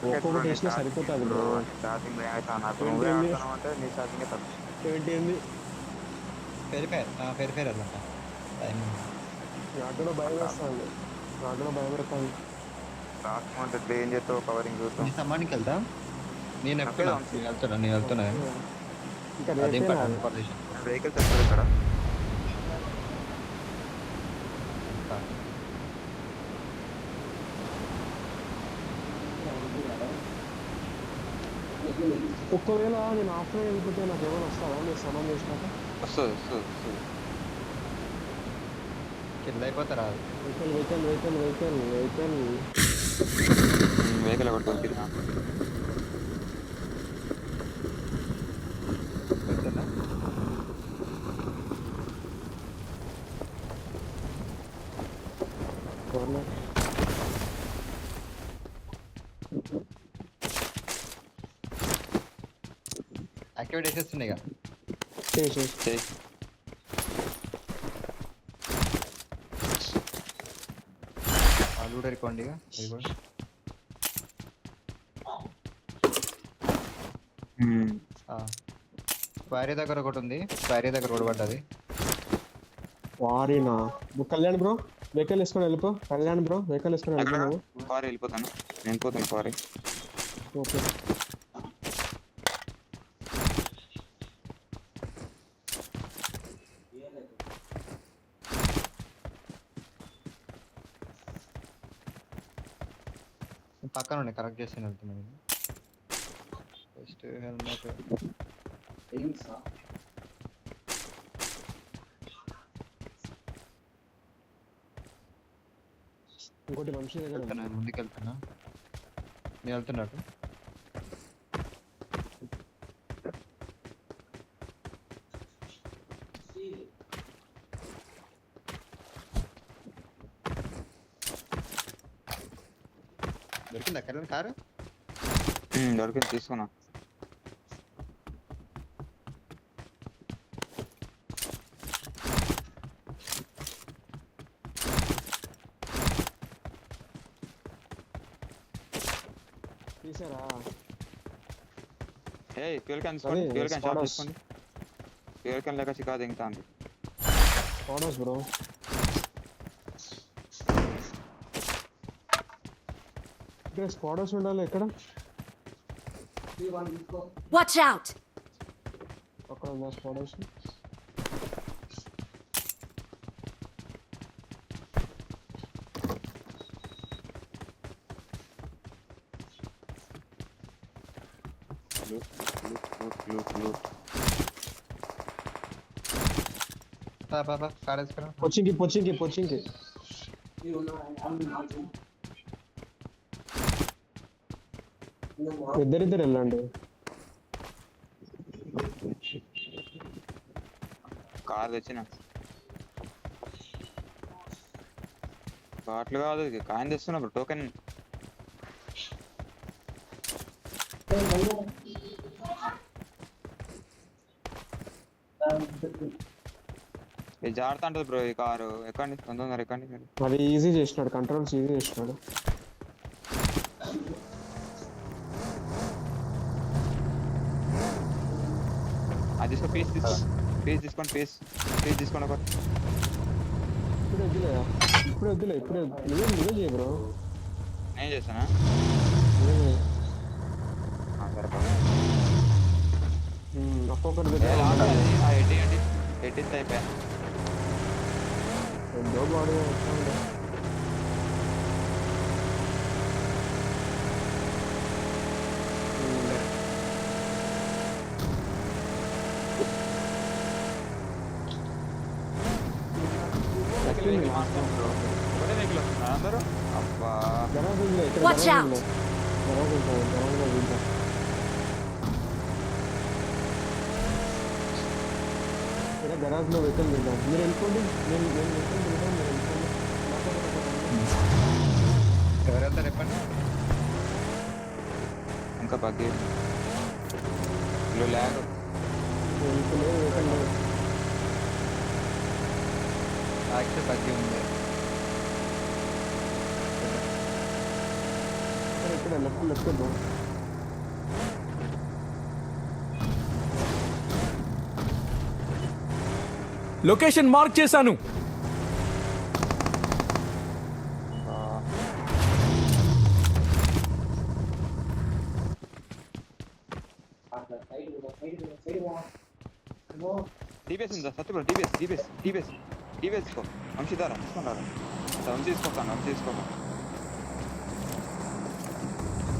Bro ఒక్కొక్కటి నీ వేసినా ఛార్జింగ్ సరిపోతుంది బ్రో, బ్రో. నీ ఛార్జింగ్ ఏమైతే నాకు 20 నువ్వే ఉంది, ఆడుతున్నావు అంటే నీ ఛార్జింగే తక్కువ. 20 ఉంది. ఫెయిర్ ఫెయిర్ ఫెయిర్ ఫెయిర్ అనమాట టైం ఉంది. నాకు కూడా భయం అట్లా వేస్తుంది. నాకు కూడా భయం పెడతాను. రాకమంటే ఇట్లా ఏం చేస్తావు కవరింగ్ చూద్దాం. నీ సమ్మానికి వెళ్దాం. నేను నప్పేది ఎక్కుతున్నా వంశీ. నేను వెళ్తున్నా. ఇంకా అదేం రేపేనా పట్టాను అది? పొజిషన్. వెహికల్స్ వస్తుంది ఇక్కడ. ఒక్కవేళ నేను ఆఫ్లైన్ వెళ్ళిపోతే నాకు ఏమైనా వస్తుందా మీరు సమాన్ చేసినాక? వస్తుంది వస్తుంది వస్తుంది. కింద అయిపోతారా? Vehicle vehicle vehicle vehicle vehicle vehicle ఒకటి దొరికింది నాకు. వెళ్తున్నా. కార్నర్ యాక్టివేట్ చేసేస్తున్నాయి ఇక. చేసి చెయ్యి. వాళ్ళు కూడా రికోండి ఇక. ఇది కూడా క్వారీ దగ్గర ఒకటి ఉంది. క్వారీ దగ్గర కూడా పడ్డది. వారినా కళ్యాణ్ బ్రో వెహికల్ వేసుకొని వెళ్ళిపో. కళ్యాణ్ బ్రో వెహికల్ వేసుకొని ఎక్కడ వెళ్ళిపోయావు. కారు వెళ్ళిపోతాను, నేను పోతాను కారు. ఓకే పక్కన ఉండే కరెక్ట్ చేసి వెళ్తున్నాను. ఫస్ట్ హెల్మెట్ ఇంకోటి వంశీ దగ్గర ఉంది. వెళ్తున్నా. ముందుకు వెళ్తున్నా. నేను వెళ్తున్నట్టు. దొరికింది అక్కడ కారు. దొరికింది, తీసుకున్నా. తీసారా? ఫ్యూల్ క్యాన్ తీసుకోండి, అదే, ఫ్యూల్ క్యాన్ షాప్ Skodas. తీసుకోండి. ఫ్యూల్ క్యాన్ లేక చికా దిగుతాంది. Orders bro. ఇక్కడ స్క్వాడర్స్ ఉండాలి. ఎక్కడ? Watch out! అక్కడ ఉందా స్క్వాడర్స్? కార్ వేసుకురా. పొచ్చింకి పొచ్చింకి పొచ్చింకి. ఇద్దరిద్దరు వెళ్ళండి. కార్ తెచ్చిన బాట్లు కాదు, కాయిన్ తెస్తున్నా బ్రో, టోకెన్. ఇది జాగ్రత్త అంటది బ్రో ఈ కారు. ఎక్కండి, తొందరగా ఎక్కండి మీరు. అది ఈజీ చేసినాడు, కంట్రోల్స్ ఈజీ చేసినాడు. అది తీసుకో, పీస్ తీసుకో, పీస్ తీసుకోండి, పీస్ తీసుకోండి ఒకటి. ఇప్పుడు వద్దులే, ఇప్పుడు వద్దులే, ఇప్పుడు నువ్వే చేయ బ్రో. నేను చేస్తానా? సరే ఒక్కొక్కటి ఎయిటీ అయిపోయా. ఎంతో బాడీ ఒకటే వెహికల్ వస్తున్నా అందరూ. అబ్బా గరాజ్ ఉంది, ఇక్కడ Watch గరాజ్ out! ఉంది. గరాజ్ ఉంటుంది, గరాజ్లో చూద్దాం. ఇక్కడ గరాజ్లో వెహికల్ చూద్దాం. మీరు వెళ్ళిపోండి, నేను వెహికల్ చూద్దాం, మీరు వెళ్ళిపోండి. ఎవరు వెళ్తారు చెప్పండి. ఇంకా బగ్గి ల్యాగ్. వెహికల్ లేదు. యాక్చువల్ బగ్గి ఉంది. ఇక్కడ ఇక్కడ లెఫ్ట్ బ్రో. లొకేషన్ మార్క్ చేశాను. డిబిఎస్ ఉందా సత్య బ్రో? డిబిఎస్ కో వంశీదారా తీసుకున్నారా? వంశీ తీసుకోతాను, వంశీ తీసుకోతాను.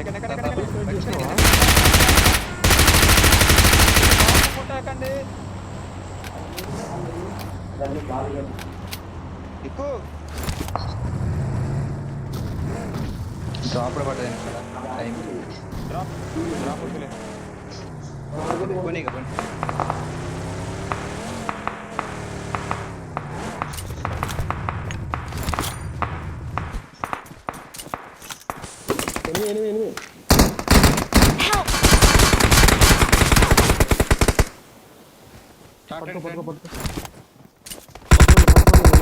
ఎక్కండి ఎక్కువ డ్రాప్ పడ్డది టైం డ్రాప్ వద్దులే. పోనీ ఎనిమిది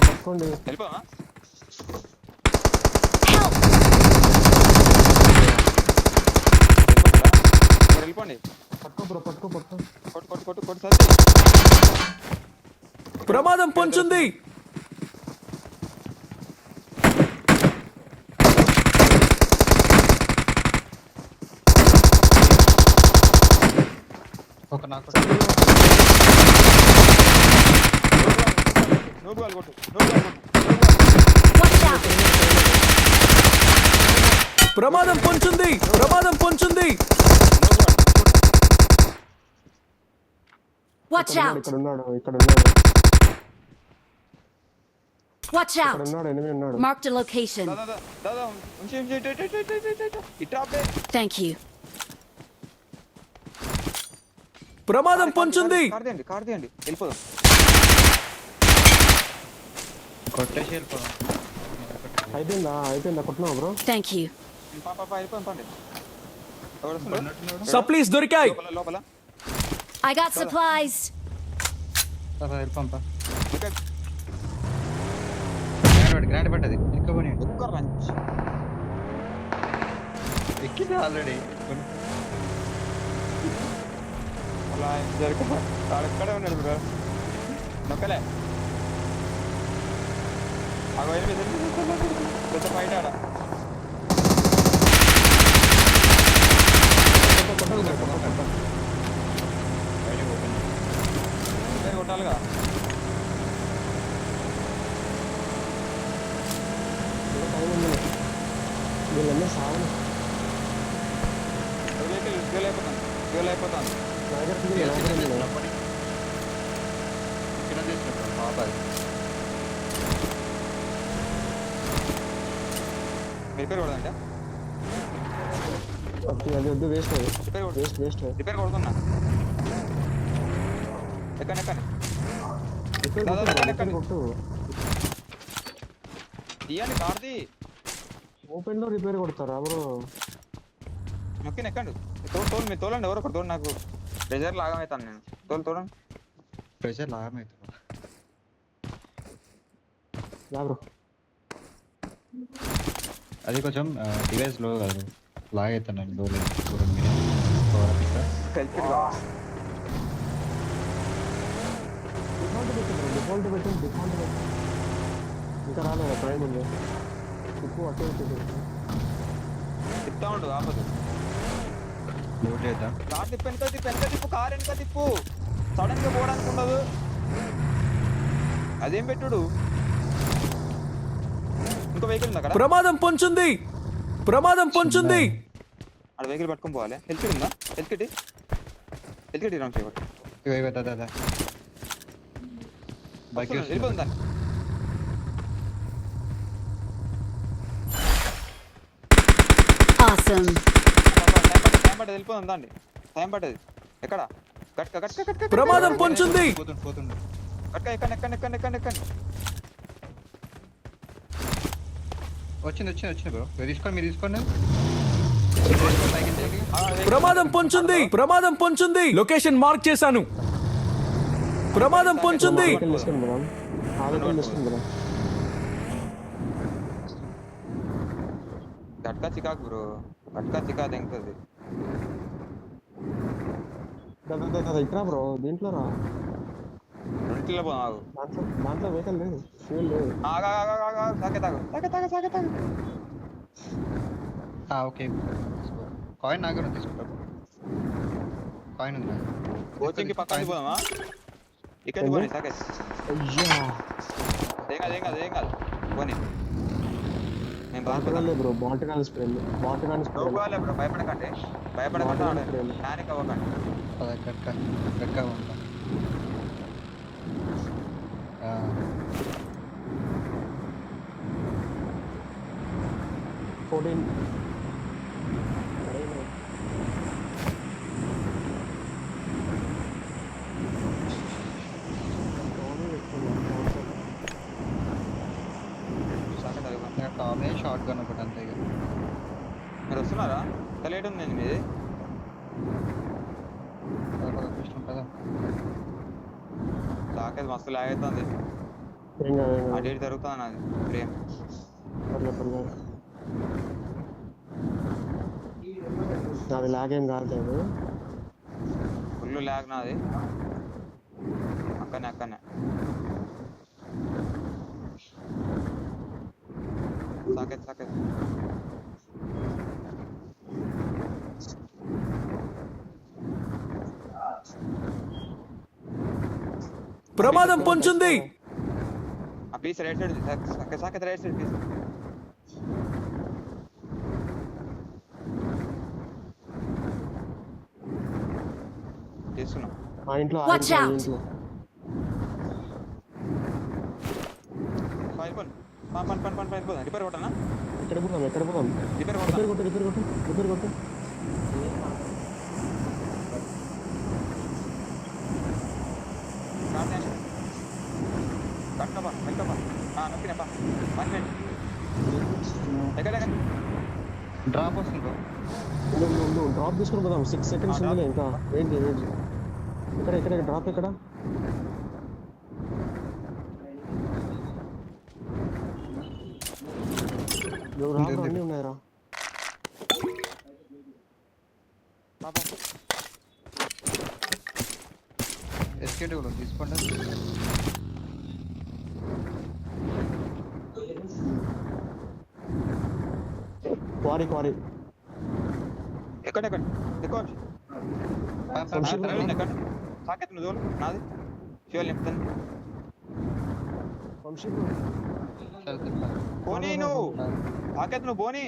పట్టుకోండి. వెళ్ళిపోవా? వెళ్ళిపోండి. కొట్టు సత్య. ప్రమాదం పొంచుంది. ఒక నాకు ప్రమాదం పొంచుంది. Watch out! ఇక్కడ ఉన్నాడు. Watch out! ఎనిమిది ఉన్నాడు. Marked a location. దాదా ఇట్రా. Thank you. ప్రమాదం పొంచుంది. కార్ తీయండి వెళ్ళిపోదాం. కొట్టేసి వెళ్ళిపోదాం. అయిపోయిందా కొట్టినావు బ్రో? Thank you. వెళ్ళిపోదాం పండి. సప్లీస్ దొరికాయి. లోపల I got supplies. వెళ్ళిపోంపా. ఇక్కడ గ్రాండ్ పడ్డది ఎక్కబోని ఒక్క రంచ్ ఎక్కింది ఆల్రెడీ. అలా అక్కడే ఉన్నాడు బ్రో. నొక్కలే పెద్ద ఫైట్ ఆడ. కొట్టాలిగా. వీళ్ళన్నీ సాగను. ఫ్యూల్ అయిపోతాను. రిపేర్ కొడదంటే అది వద్దు. వేస్ట్ రిపేర్ కొడుతున్నా. ఎక్కండి కొట్టు. తీయండి కార్ది. ఓపెన్ లో రిపేర్ కొడతారా బ్రో? ఎక్కండి. మీరు తోలండి. ఎవరు ఒకటి తోడు. నాకు ప్రెజర్ లాగమవుతాను నేను. తోడండి. ప్రెషర్ లాగమవుతుంది బ్రో. అది కొంచెం డివైస్ లో కాదు లాగైతాను నేను. డోర్ డిఫాల్ట్ పెట్టండి. ఇంకా రాలేదు. టైం ఉంది. ఎక్కువ అటు తిప్పుతా ఉండు. ఆపదు. లోడ్ చేద్దాం. కార్ తిప్పు. వెనక తిప్పు. కార్ వెనక తిప్పు. సడన్ గా పోవడానికి ఉండదు. అదేం పెట్టుడు. ఇంకో వెహికల్ ఉంది అక్కడ. ప్రమాదం పొంచుంది. అక్కడ వెహికల్ పట్టుకొని పోవాలి. హెల్త్ కిట్ ఉందా? హెల్త్ కిట్ రామ్ చేయబట్టి వెళ్ళిపోతుంది దాన్ని. Awesome. టైం పట్టదు. వెళ్ళిపోతుంది దాన్ని. టైం పట్టదు. ఎక్కడ కట్క ప్రమాదం పొంచుంది. పోతుండు. ఎక్కండి. వచ్చింది బ్రో. మీరు తీసుకోండి. ప్రమాదం పొంచుంది. లొకేషన్ మార్క్ చేశాను. ప్రమాదం పొంచుంది. గట్కా చికాకు బ్రో. పట్టుకా చికా తెంగుతుంది. ఇట్రా బ్రో, దీంట్లో రా. రెండింటిలో పోదాం ఆగు. దాంట్లో వెహికల్ లేదు, ఫ్యూల్ లేదు. సాకేతాగు. ఓకే కాయిన్ నాకు కూడా తీసుకుంటా. కాయిన్ ఉంది నాకు. కోచింగ్ కి పక్కన పోదామా? ఇక్కడ పోనీ సాకేత్. అయ్యా ఏం కాదు పోనీ. నేను బాటగాలే బ్రో, బాటగాలి స్ప్రే. లోగాలే బ్రో, భయపడకండి ప్యానిక్ అవ్వకండి. గట్టిగా ఉంటా. 14. టాప్ షార్ట్ గన్ ఒకటి అంతే. ఇక మీరు వస్తున్నారా? ఎంత లేట్ ఉందండి మీది? ఇష్టం కదా. సాకేత్ మస్తు లాగ్ అవుతుంది. అటు ఇటు జరుగుతుంది నాది ప్రేమ్. నాది లాగేం కాలేదు, ఫుల్ లాగ్ నాది. అక్కనే సాకేత్ ప్రమాదం పొంచుంది. ఆ piece right side Saketh right side piece. చేస్తున్నా ఆ ఇంట్లో Watch out. పని రిపేర్ కొట్టనా? ఎక్కడ పోదాం రిపేర్ కొట్టు. నొక్కినప్పా 1 మినిట్. ఎక్కడ డ్రాప్ వస్తుంది బ్రో. నువ్వు డ్రాప్ తీసుకుని పోదాం. 6 seconds ఉంది ఇంకా. వెయిట్ ఇక్కడ డ్రాప్ ఎక్కడ? అన్నీ ఉన్నాయరా. ఎస్కేట్ తీసుకోండి. క్వారీ ఎక్కడ ఎక్కువ సాకేత్ నువ్వు దోలు నాది ఫ్యూయల్ నింపుతాను. పోనీ నువ్వు సాకేత్ నువ్వు పోనీ.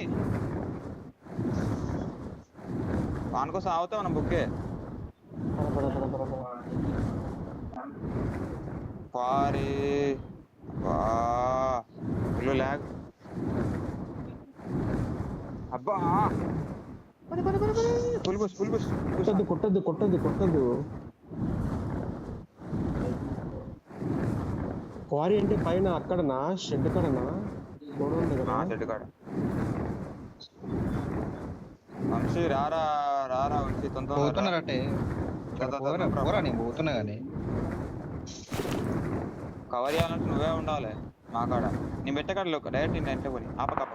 వాని కోసం అవుతావు నా బుక్కే. క్వారీ ఫుల్ లాగ్. అబ్బా ఫుల్ బుష్ కొట్టద్దు. క్వారీ అంటే పైన అక్కడనా, షెడ్ కడనా? షెడ్ కాడ. వంశీ రారా వంశీ పోతున్నారటే. నేను పోతున్నా కానీ కవర్ చేయాలంటే నువ్వే ఉండాలి మా కాడ. నేను పెట్టకాడలో డైరెక్ట్ ఇంటే పోనీ ఆపకప్ప.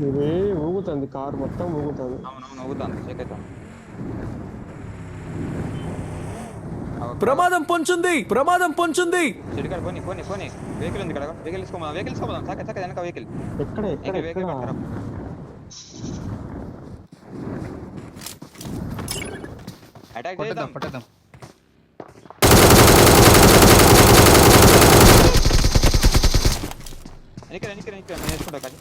ఇదే ఊగుతుంది, కారు మొత్తం ఊగుతుంది. అవునవును ఊగుతాను చెక్కేద్దాం. ప్రమాదం పొంచుంది. చెడికాడ పోనీ వెహికల్ ఉంది ఇక్కడ. వెహికల్ తీసుకోపోదాం సాకేత్ వెనక వెహికల్. ఎక్కడ అటాక్ చేద్దాం. పట్టేద్దాం. ఇక్కడ నేను వేసుకుంటా కానీ.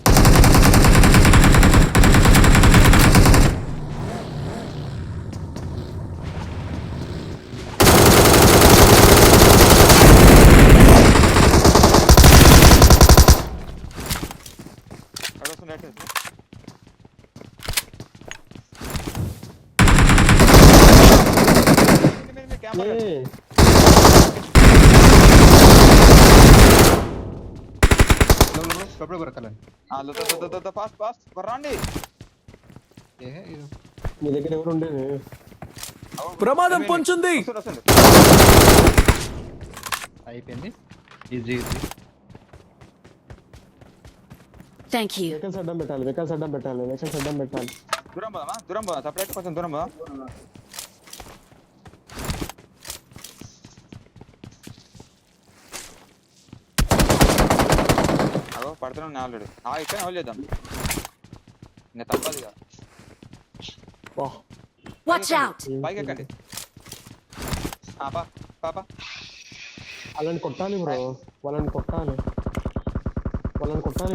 ఫాస్ట్ రండి. మీ దగ్గర ఎవరు ఉండేది? ప్రమాదం పొంచుంది. అయిపోయింది. Easy Thank you. వెహికల్స్ అడ్డం పెట్టాలి, వెహికల్స్ అడ్డం పెట్టాలి, వెహికల్స్ అడ్డం పెట్టాలి. దూరం పోదాం సపరేట్ కొంచెం దూరం పోదాం. అగో పడుతున్నాం ఆల్రెడీ. ఇక్కడ హోల్ చేద్దాం ఇంకా తప్పదు ఇక. వా Watch out! పైకి ఎక్కండి. పాప వాళ్ళని కొట్టాలి బ్రో, వాళ్ళని కొట్టాలి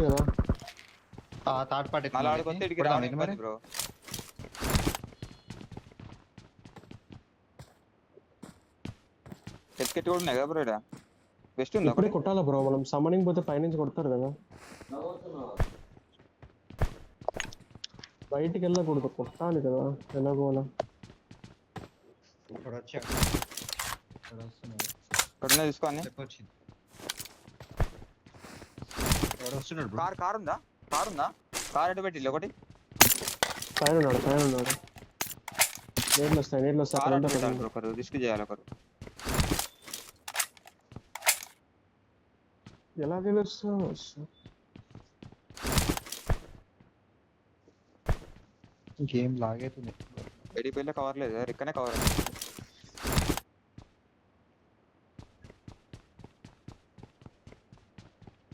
కదా. థర్డ్ పార్టీ మళ్ళీ ఆడికొస్తే ఇడికి రావడం మరి బ్రో. ఎత్తుకెట్టి కూడా ఉన్నాయి కదా బ్రో. ఇక్కడ బెస్ట్ ఉంది ఇప్పుడే ఒకటి. కొట్టాలి బ్రో, మనం సమ్మనింగ్ పోతే పైనుంచి కొడతారు కదా. బయటికి వెళ్ళకూడదు, కొట్టాలి కదా ఎలాగోలా. ఇక్కడ వచ్చాడు, ఇక్కడ వస్తున్నాడు, ఇక్కడ ఉన్నది తీసుకోని. స్టెప్ వచ్చింది, ఇక్కడ వస్తున్నాడు బ్రో. కార్ ఉందా? కార్ ఎటు పెట్టి ఒకటి పైన ఉన్నాడు. నీళ్ళు వస్తాయి కార్ అటు అక్కడ పెట్టాలి బ్రో. ఒకరు రిస్క్ చేయాలి. ఒకరు ఎలా తెలుస్తా. గేమ్ లాగైతుంది. ఎడిపోయిలో కవర్ లేదు, ఇక్కడనే కవర్.